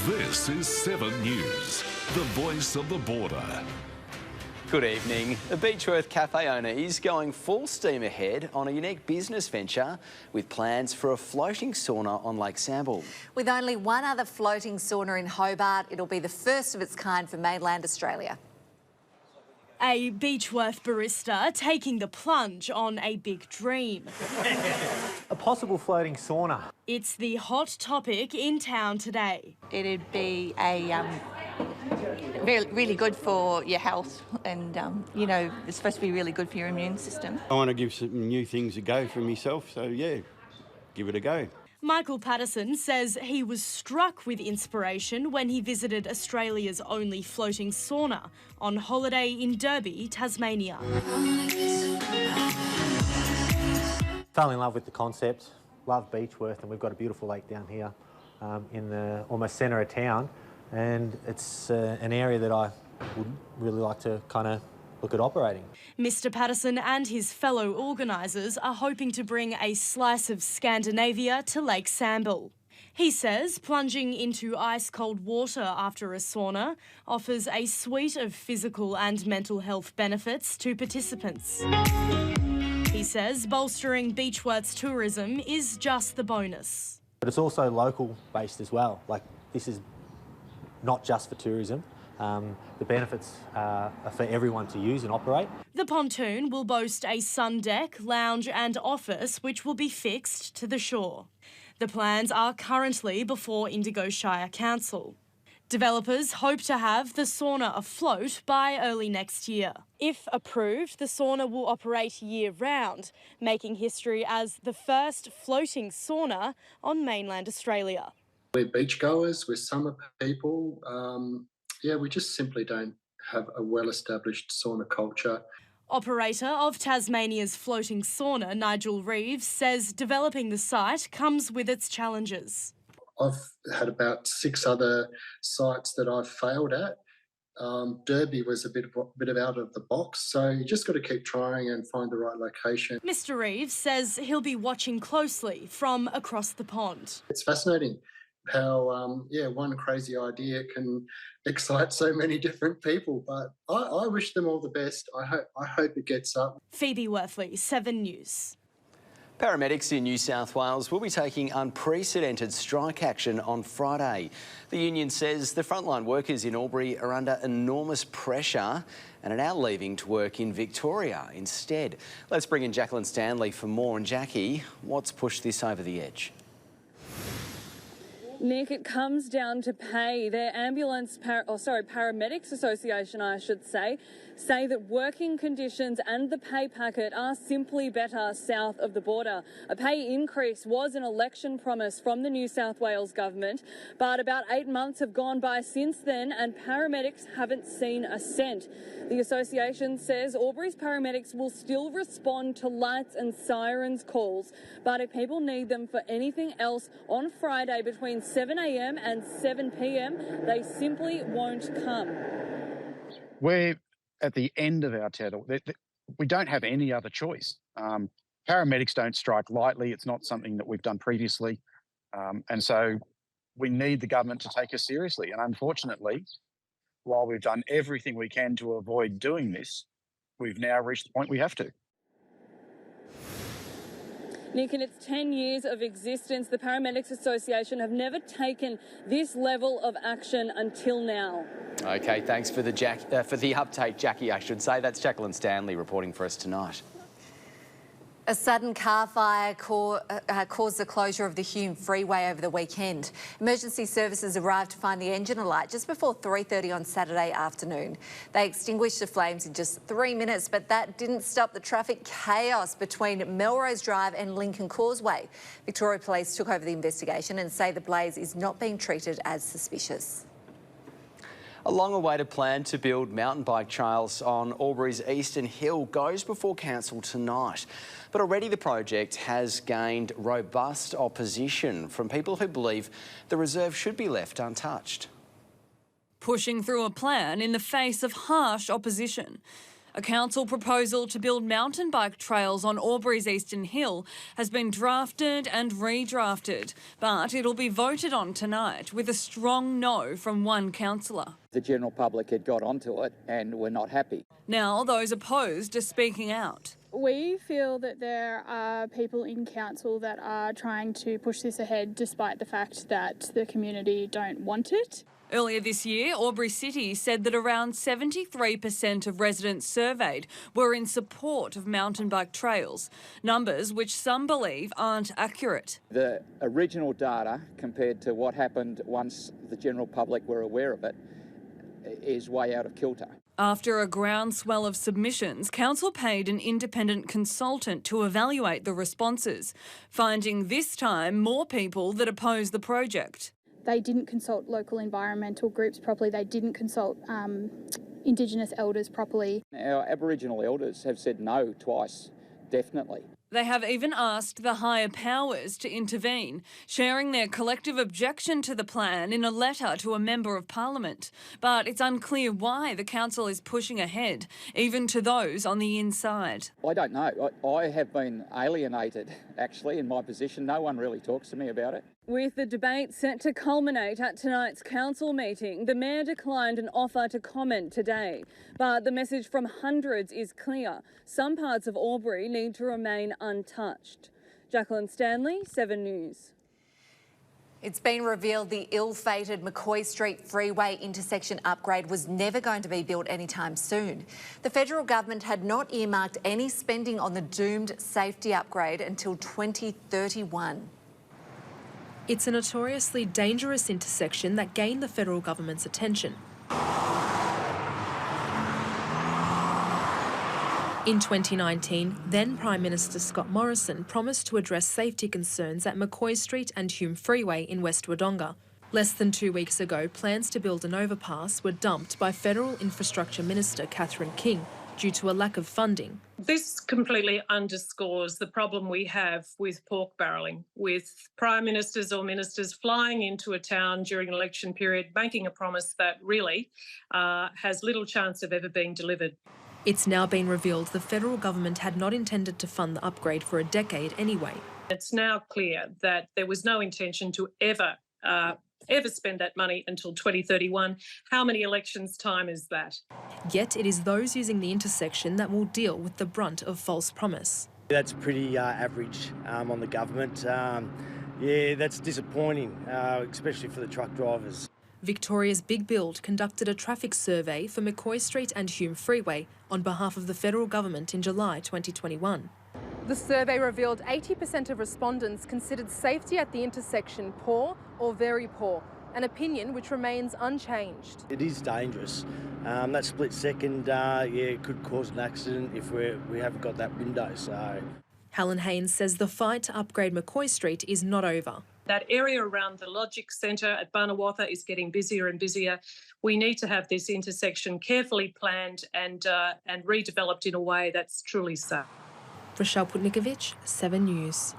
This is 7 News, the voice of the border. Good evening. A Beechworth cafe owner is going full steam ahead on a unique business venture with plans for a floating sauna on Lake Sample. With only one other floating sauna in Hobart, it'll be the first of its kind for mainland Australia. A Beechworth barista taking the plunge on a big dream. A possible floating sauna. It's the hot topic in town today. It'd be a really good for your health and, you know, it's supposed to be really good for your immune system. I want to give some new things a go for myself, so yeah, give it a go. Michael Patterson says he was struck with inspiration when he visited Australia's only floating sauna on holiday in Derby, Tasmania. Fell in love with the concept, love Beechworth, and we've got a beautiful lake down here in the almost centre of town, and it's an area that I would really like to kind of look at operating. Mr Patterson and his fellow organisers are hoping to bring a slice of Scandinavia to Lake Sample. He says plunging into ice-cold water after a sauna offers a suite of physical and mental health benefits to participants. He says bolstering Beechworth's tourism is just the bonus. But it's also local-based as well. Like, this is not just for tourism. The benefits are for everyone to use and operate. The pontoon will boast a sun deck, lounge and office which will be fixed to the shore. The plans are currently before Indigo Shire Council. Developers hope to have the sauna afloat by early next year. If approved, the sauna will operate year-round, making history as the first floating sauna on mainland Australia. We're beachgoers, we're summer people. We just simply don't have a well-established sauna culture. Operator of Tasmania's floating sauna, Nigel Reeves, says developing the site comes with its challenges. I've had about 6 other sites that I've failed at. Derby was a bit of out of the box, so you just got to keep trying and find the right location. Mr Reeves says he'll be watching closely from across the pond. It's fascinating how, one crazy idea can excite so many different people. But I wish them all the best. I hope it gets up. Phoebe Worthley, 7 News. Paramedics in New South Wales will be taking unprecedented strike action on Friday. The union says the frontline workers in Albury are under enormous pressure and are now leaving to work in Victoria instead. Let's bring in Jacqueline Stanley for more. And Jackie, what's pushed this over the edge? Nick, it comes down to pay. Their Paramedics Association, I should say that working conditions and the pay packet are simply better south of the border. A pay increase was an election promise from the New South Wales government, but about 8 months have gone by since then and paramedics haven't seen a cent. The association says Albury's paramedics will still respond to lights and sirens calls, but if people need them for anything else on Friday between 7 a.m. and 7 p.m, they simply won't come. We're at the end of our tether. We don't have any other choice. Paramedics don't strike lightly. It's not something that we've done previously. And so we need the government to take us seriously. And unfortunately, while we've done everything we can to avoid doing this, we've now reached the point we have to. Nick, in its 10 years of existence, the Paramedics Association have never taken this level of action until now. OK, thanks for the update, Jackie, I should say. That's Jacqueline Stanley reporting for us tonight. A sudden car fire caused the closure of the Hume Freeway over the weekend. Emergency services arrived to find the engine alight just before 3:30 on Saturday afternoon. They extinguished the flames in just 3 minutes, but that didn't stop the traffic chaos between Melrose Drive and Lincoln Causeway. Victoria Police took over the investigation and say the blaze is not being treated as suspicious. A long-awaited plan to build mountain bike trails on Albury's Eastern Hill goes before council tonight. But already the project has gained robust opposition from people who believe the reserve should be left untouched. Pushing through a plan in the face of harsh opposition. A council proposal to build mountain bike trails on Albury's Eastern Hill has been drafted and redrafted, but it'll be voted on tonight with a strong no from one councillor. The general public had got onto it and were not happy. Now those opposed are speaking out. We feel that there are people in council that are trying to push this ahead despite the fact that the community don't want it. Earlier this year, Albury City said that around 73% of residents surveyed were in support of mountain bike trails, numbers which some believe aren't accurate. The original data compared to what happened once the general public were aware of it is way out of kilter. After a groundswell of submissions, Council paid an independent consultant to evaluate the responses, finding this time more people that oppose the project. They didn't consult local environmental groups properly. They didn't consult Indigenous elders properly. Our Aboriginal elders have said no twice, definitely. They have even asked the higher powers to intervene, sharing their collective objection to the plan in a letter to a Member of Parliament. But it's unclear why the council is pushing ahead, even to those on the inside. I don't know. I have been alienated, actually, in my position. No one really talks to me about it. With the debate set to culminate at tonight's council meeting, the Mayor declined an offer to comment today. But the message from hundreds is clear. Some parts of Albury need to remain untouched. Jacqueline Stanley, 7 News. It's been revealed the ill-fated McCoy Street freeway intersection upgrade was never going to be built anytime soon. The federal government had not earmarked any spending on the doomed safety upgrade until 2031. It's a notoriously dangerous intersection that gained the federal government's attention. In 2019, then Prime Minister Scott Morrison promised to address safety concerns at McCoy Street and Hume Freeway in West Wodonga. Less than 2 weeks ago, plans to build an overpass were dumped by Federal Infrastructure Minister Catherine King due to a lack of funding. This completely underscores the problem we have with pork barrelling, with prime ministers or ministers flying into a town during an election period, making a promise that really has little chance of ever being delivered. It's now been revealed the federal government had not intended to fund the upgrade for a decade anyway. It's now clear that there was no intention to ever spend that money until 2031. How many elections' time is that? Yet it is those using the intersection that will deal with the brunt of false promise. That's pretty average on the government. Yeah, that's disappointing, especially for the truck drivers. Victoria's Big Build conducted a traffic survey for McCoy Street and Hume Freeway on behalf of the federal government in July 2021. The survey revealed 80% of respondents considered safety at the intersection poor or very poor, an opinion which remains unchanged. It is dangerous. That split second, it could cause an accident if we haven't got that window. So, Helen Haynes says the fight to upgrade McCoy Street is not over. That area around the Logic Centre at Barnawartha is getting busier and busier. We need to have this intersection carefully planned and redeveloped in a way that's truly safe. Rochelle Putnikovic, 7 News.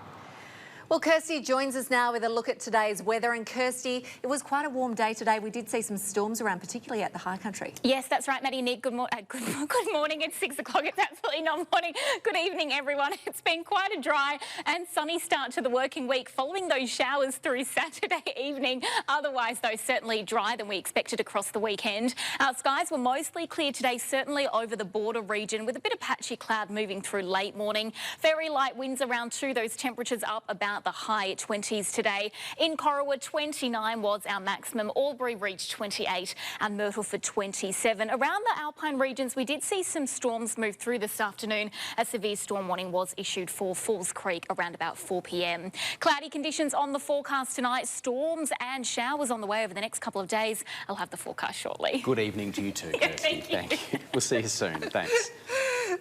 Well, Kirsty joins us now with a look at today's weather. And Kirsty, it was quite a warm day today. We did see some storms around, particularly at the high country. Yes, that's right, Maddie. Nick, good morning. It's 6 o'clock. It's absolutely not morning. Good evening, everyone. It's been quite a dry and sunny start to the working week following those showers through Saturday evening. Otherwise, though, certainly drier than we expected across the weekend. Our skies were mostly clear today, certainly over the border region, with a bit of patchy cloud moving through late morning. Very light winds around too. Those temperatures up about the high 20s today. In Corowa, 29 was our maximum. Albury reached 28 and Myrtleford 27. Around the Alpine regions, we did see some storms move through this afternoon. A severe storm warning was issued for Falls Creek around about 4 p.m. Cloudy conditions on the forecast tonight. Storms and showers on the way over the next couple of days. I'll have the forecast shortly. Good evening to you too, Kirsty. Thank you. We'll see you soon. Thanks.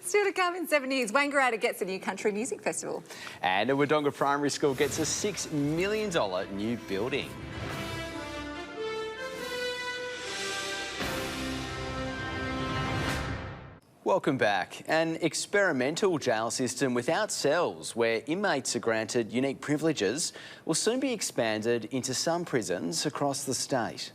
Still to come in 7 News, Wangaratta gets a new country music festival. And a Wodonga Primary School gets a $6 million new building. Welcome back. An experimental jail system without cells where inmates are granted unique privileges will soon be expanded into some prisons across the state.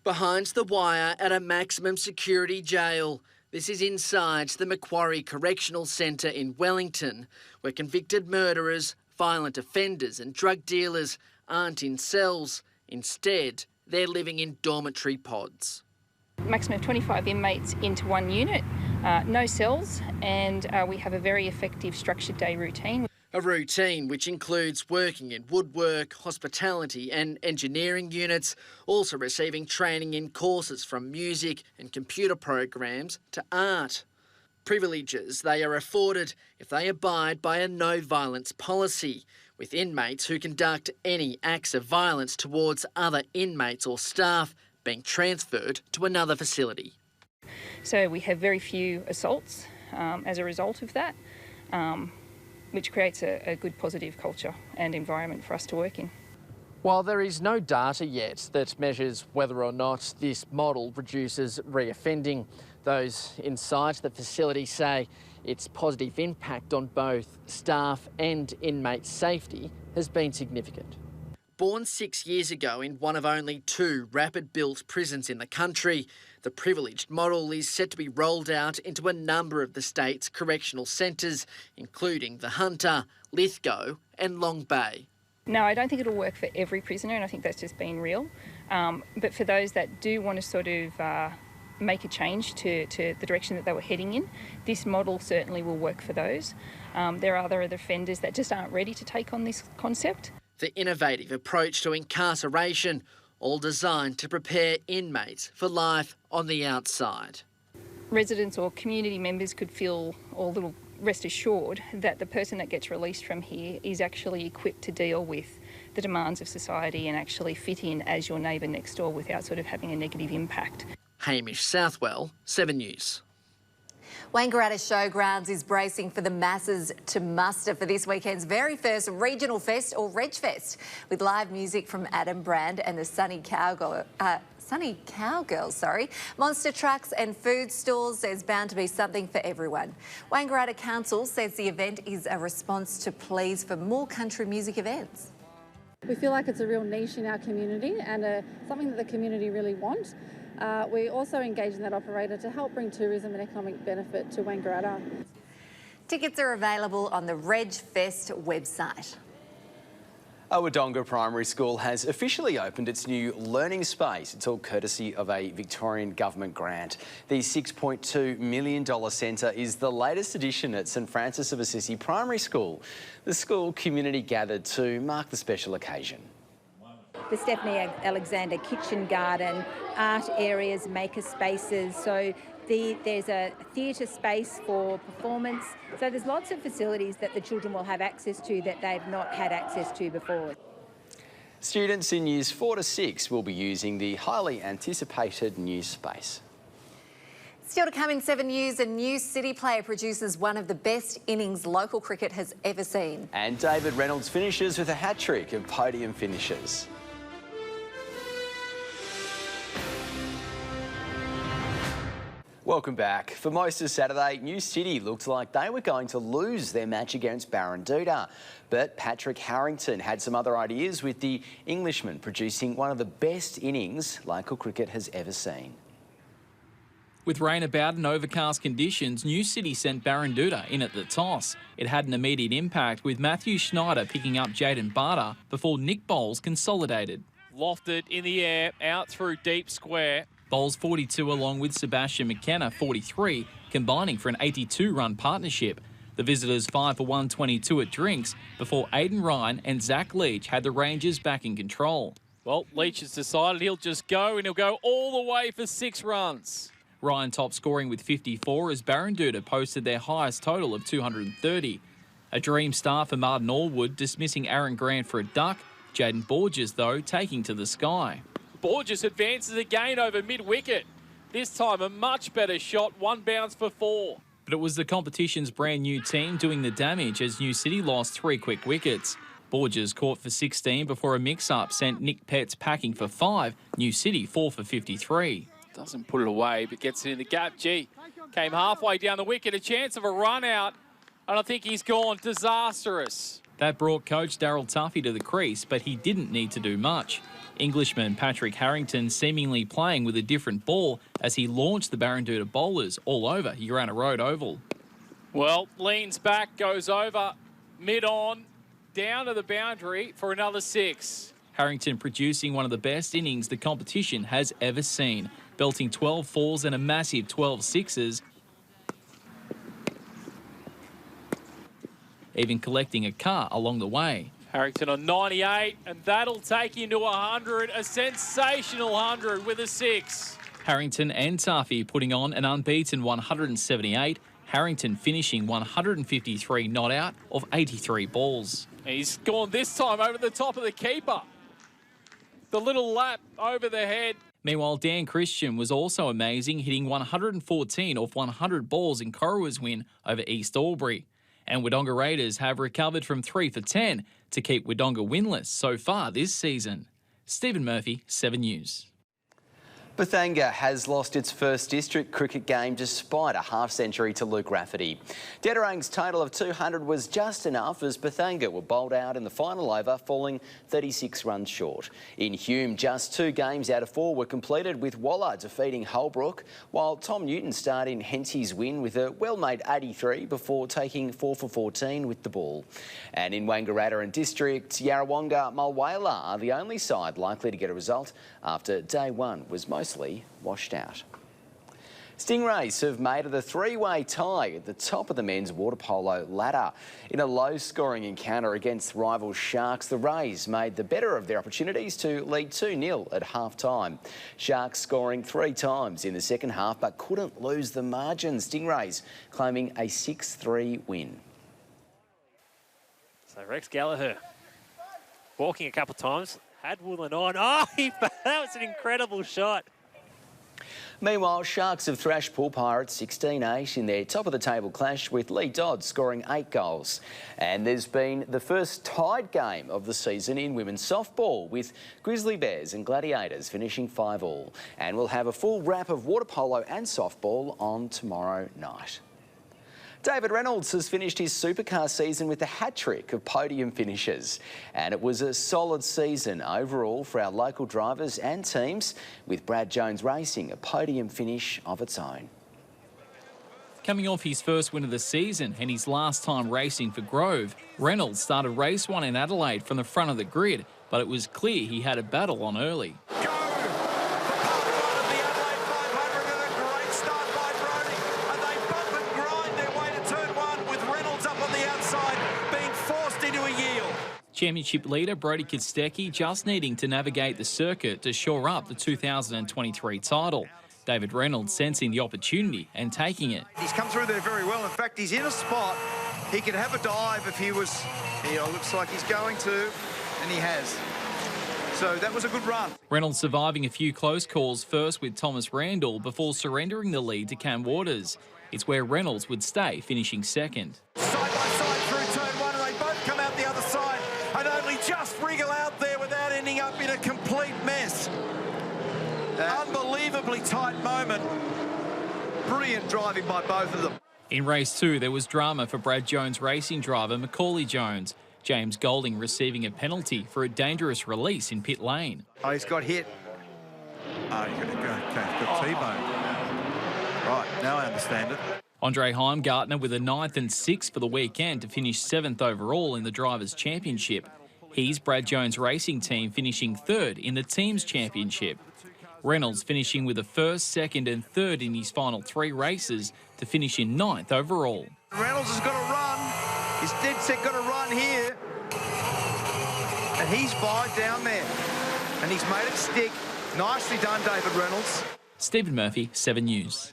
Behind the wire at a maximum security jail, This is inside the Macquarie Correctional Centre in Wellington, where convicted murderers, violent offenders and drug dealers aren't in cells. Instead, they're living in dormitory pods. Maximum of 25 inmates into one unit, no cells, and we have a very effective structured day routine. A routine which includes working in woodwork, hospitality and engineering units, also receiving training in courses from music and computer programs to art. Privileges they are afforded if they abide by a no-violence policy, with inmates who conduct any acts of violence towards other inmates or staff being transferred to another facility. So we have very few assaults as a result of that, which creates a good positive culture and environment for us to work in. While there is no data yet that measures whether or not this model reduces reoffending, those inside the facility say its positive impact on both staff and inmate safety has been significant. Born 6 years ago in one of only 2 rapid-built prisons in the country, the privileged model is set to be rolled out into a number of the state's correctional centres, including the Hunter, Lithgow and Long Bay. No, I don't think it'll work for every prisoner, and I think that's just being real. But for those that do want to sort of make a change to the direction that they were heading in, this model certainly will work for those. There are other offenders that just aren't ready to take on this concept. The innovative approach to incarceration, all designed to prepare inmates for life on the outside. Residents or community members could feel a little rest assured that the person that gets released from here is actually equipped to deal with the demands of society and actually fit in as your neighbour next door without sort of having a negative impact. Hamish Southwell, 7 News. Wangaratta Showgrounds is bracing for the masses to muster for this weekend's very first Regional Fest or Reg Fest, with live music from Adam Brand and the Sunny Cowgirls, monster trucks and food stalls. There's bound to be something for everyone. Wangaratta Council says the event is a response to pleas for more country music events. We feel like it's a real niche in our community and something that the community really want. We also engage in that operator to help bring tourism and economic benefit to Wangaratta. Tickets are available on the Reg Fest website. Wodonga Primary School has officially opened its new learning space. It's all courtesy of a Victorian government grant. The $6.2 million centre is the latest addition at St Francis of Assisi Primary School. The school community gathered to mark the special occasion. The Stephanie Alexander kitchen garden, art areas, maker spaces. So there's a theatre space for performance. So there's lots of facilities that the children will have access to that they've not had access to before. Students in Years 4 to 6 will be using the highly anticipated new space. Still to come in 7 News, a new City player produces one of the best innings local cricket has ever seen. And David Reynolds finishes with a hat-trick of podium finishes. Welcome back. For most of Saturday, New City looked like they were going to lose their match against Barranduda. But Patrick Harrington had some other ideas, with the Englishman producing one of the best innings local cricket has ever seen. With rain about and overcast conditions, New City sent Barranduda in at the toss. It had an immediate impact, with Matthew Schneider picking up Jaden Barter before Nick Bowles consolidated. Lofted in the air, out through deep square. Bowles 42 along with Sebastian McKenna 43, combining for an 82-run partnership. The visitors 5 for 122 at drinks before Aidan Ryan and Zach Leach had the Rangers back in control. Well, Leach has decided he'll just go, and he'll go all the way for 6 runs. Ryan top scoring with 54 as Barranduda posted their highest total of 230. A dream start for Martin Allwood, dismissing Aaron Grant for a duck. Jaden Borges, though, taking to the sky. Borges advances again over mid-wicket. This time a much better shot, 1 bounce for 4. But it was the competition's brand new team doing the damage as New City lost 3 quick wickets. Borges caught for 16 before a mix-up sent Nick Petts packing for 5. New City 4 for 53. Doesn't put it away, but gets it in the gap. Gee, came halfway down the wicket, a chance of a run out, and I think he's gone disastrous. That brought coach Daryl Tuffy to the crease, but he didn't need to do much. Englishman Patrick Harrington seemingly playing with a different ball as he launched the Barranduda bowlers all over Urana Road Oval. Well, leans back, goes over, mid-on, down to the boundary for another 6. Harrington producing one of the best innings the competition has ever seen, belting 12 fours and a massive 12 sixes, even collecting a car along the way. Harrington on 98, and that'll take him to 100, a sensational 100 with a 6. Harrington and Tuffy putting on an unbeaten 178, Harrington finishing 153 not out of 83 balls. He's gone this time over the top of the keeper. The little lap over the head. Meanwhile, Dan Christian was also amazing, hitting 114 off 100 balls in Corowa's win over East Albury. And Wodonga Raiders have recovered from 3 for 10 to keep Wodonga winless so far this season. Stephen Murphy, 7 News. Bethanga has lost its first district cricket game despite a half-century to Luke Rafferty. Dedarang's total of 200 was just enough as Bethanga were bowled out in the final over, falling 36 runs short. In Hume, just 2 games out of 4 were completed, with Waller defeating Holbrook, while Tom Newton starred in Hensey's win with a well-made 83 before taking 4 for 14 with the ball. And in Wangaratta and District, Yarrawonga Mulwala are the only side likely to get a result after day 1 was mostly washed out. Stingrays have made it a 3-way tie at the top of the men's water polo ladder. In a low-scoring encounter against rival Sharks, the Rays made the better of their opportunities to lead 2-0 at half-time. Sharks scoring 3 times in the second half but couldn't lose the margin. Stingrays claiming a 6-3 win. So Rex Gallagher walking a couple of times. Had Woolen on. Oh, that was an incredible shot. Meanwhile, Sharks have thrashed Pool Pirates 16-8 in their top-of-the-table clash, with Lee Dodd scoring 8 goals. And there's been the first tied game of the season in women's softball, with Grizzly Bears and Gladiators finishing 5-all. And we'll have a full wrap of water polo and softball on tomorrow night. David Reynolds has finished his supercar season with a hat-trick of podium finishes. And it was a solid season overall for our local drivers and teams, with Brad Jones Racing a podium finish of its own. Coming off his first win of the season and his last time racing for Grove, Reynolds started race 1 in Adelaide from the front of the grid, but it was clear he had a battle on early. Championship leader Brodie Kostecki just needing to navigate the circuit to shore up the 2023 title. David Reynolds sensing the opportunity and taking it. He's come through there very well. In fact, he's in a spot. He could have a dive if he was, looks like he's going to, and he has. So that was a good run. Reynolds surviving a few close calls, first with Thomas Randall before surrendering the lead to Cam Waters. It's where Reynolds would stay, finishing second. Side by side through turn 1, and they both come out the other side and only just wriggle out there without ending up in a complete mess. Unbelievably tight moment. Brilliant driving by both of them. In race 2, there was drama for Brad Jones Racing driver Macaulay Jones. James Golding receiving a penalty for a dangerous release in pit lane. Oh, he's got hit. Oh, you're going to got T-bone. Right, now I understand it. Andre Heimgartner with a 9th and 6th for the weekend to finish 7th overall in the Drivers' Championship. He's Brad Jones Racing team finishing 3rd in the Teams' Championship. Reynolds finishing with a 1st, 2nd and 3rd in his final 3 races to finish in 9th overall. Reynolds has got to run. He's dead set got to run here. And he's 5 down there. And he's made it stick. Nicely done, David Reynolds. Stephen Murphy, 7 News.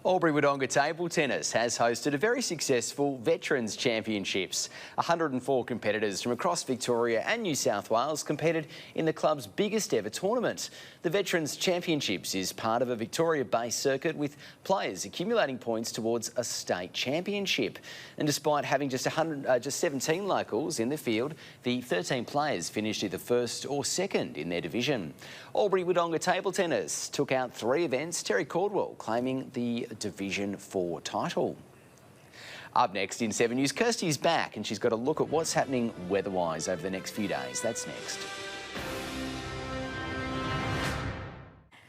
Albury Wodonga Table Tennis has hosted a very successful Veterans Championships. 104 competitors from across Victoria and New South Wales competed in the club's biggest ever tournament. The Veterans Championships is part of a Victoria-based circuit with players accumulating points towards a state championship. And despite having just 17 locals in the field, the 13 players finished either 1st or 2nd in their division. Albury Wodonga Table Tennis took out 3 events, Terry Caldwell claiming the Division 4 title. Up next in 7 News, Kirsty's back and she's got a look at what's happening weather-wise over the next few days. That's next.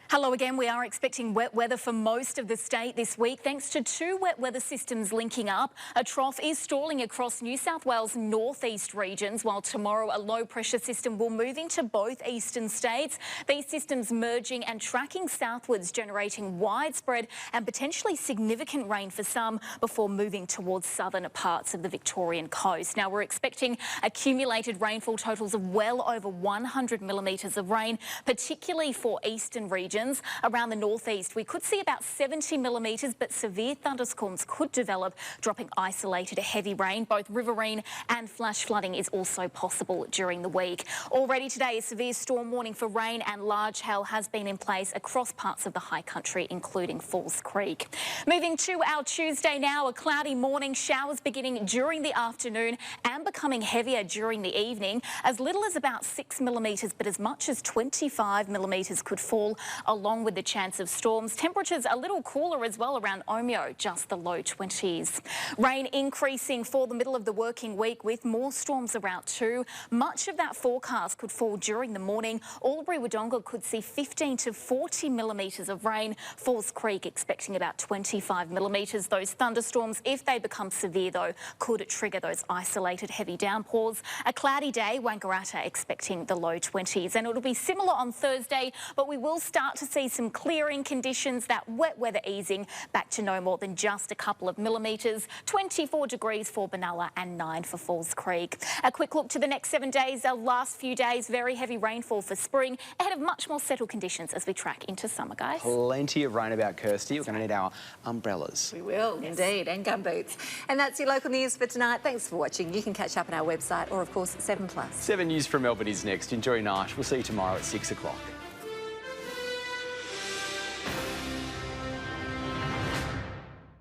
Hello again. We are expecting wet weather for most of the state this week thanks to two wet weather systems linking up. A trough is stalling across New South Wales northeast regions, while tomorrow a low pressure system will move into both eastern states. These systems merging and tracking southwards, generating widespread and potentially significant rain for some before moving towards southern parts of the Victorian coast. Now we're expecting accumulated rainfall totals of well over 100 millimetres of rain, particularly for eastern regions. Around the northeast, we could see about 70 millimetres, but severe thunderstorms could develop, dropping isolated heavy rain. Both riverine and flash flooding is also possible during the week. Already today, a severe storm warning for rain and large hail has been in place across parts of the high country, including Falls Creek. Moving to our Tuesday now, a cloudy morning, showers beginning during the afternoon and becoming heavier during the evening. As little as about 6 millimetres, but as much as 25 millimetres could fall, along with the chance of storms. Temperatures a little cooler as well around Omeo, just the low 20s. Rain increasing for the middle of the working week with more storms around too. Much of that forecast could fall during the morning. Albury Wodonga could see 15 to 40 millimetres of rain. Falls Creek expecting about 25 millimetres. Those thunderstorms, if they become severe though, could trigger those isolated heavy downpours. A cloudy day, Wangaratta expecting the low 20s. And it'll be similar on Thursday, but we will start to see some clearing conditions, that wet weather easing back to no more than just a couple of millimetres. 24 degrees for Benalla and 9 for Falls Creek. A quick look to the next 7 days. Our last few days, very heavy rainfall for spring, ahead of much more settled conditions as we track into summer, guys. Plenty of rain about, Kirsty. We're going to need our umbrellas. We will, indeed, and gumboots. And that's your local news for tonight. Thanks for watching. You can catch up on our website or, of course, 7plus. 7 News from Melbourne is next. Enjoy your night. We'll see you tomorrow at 6 o'clock.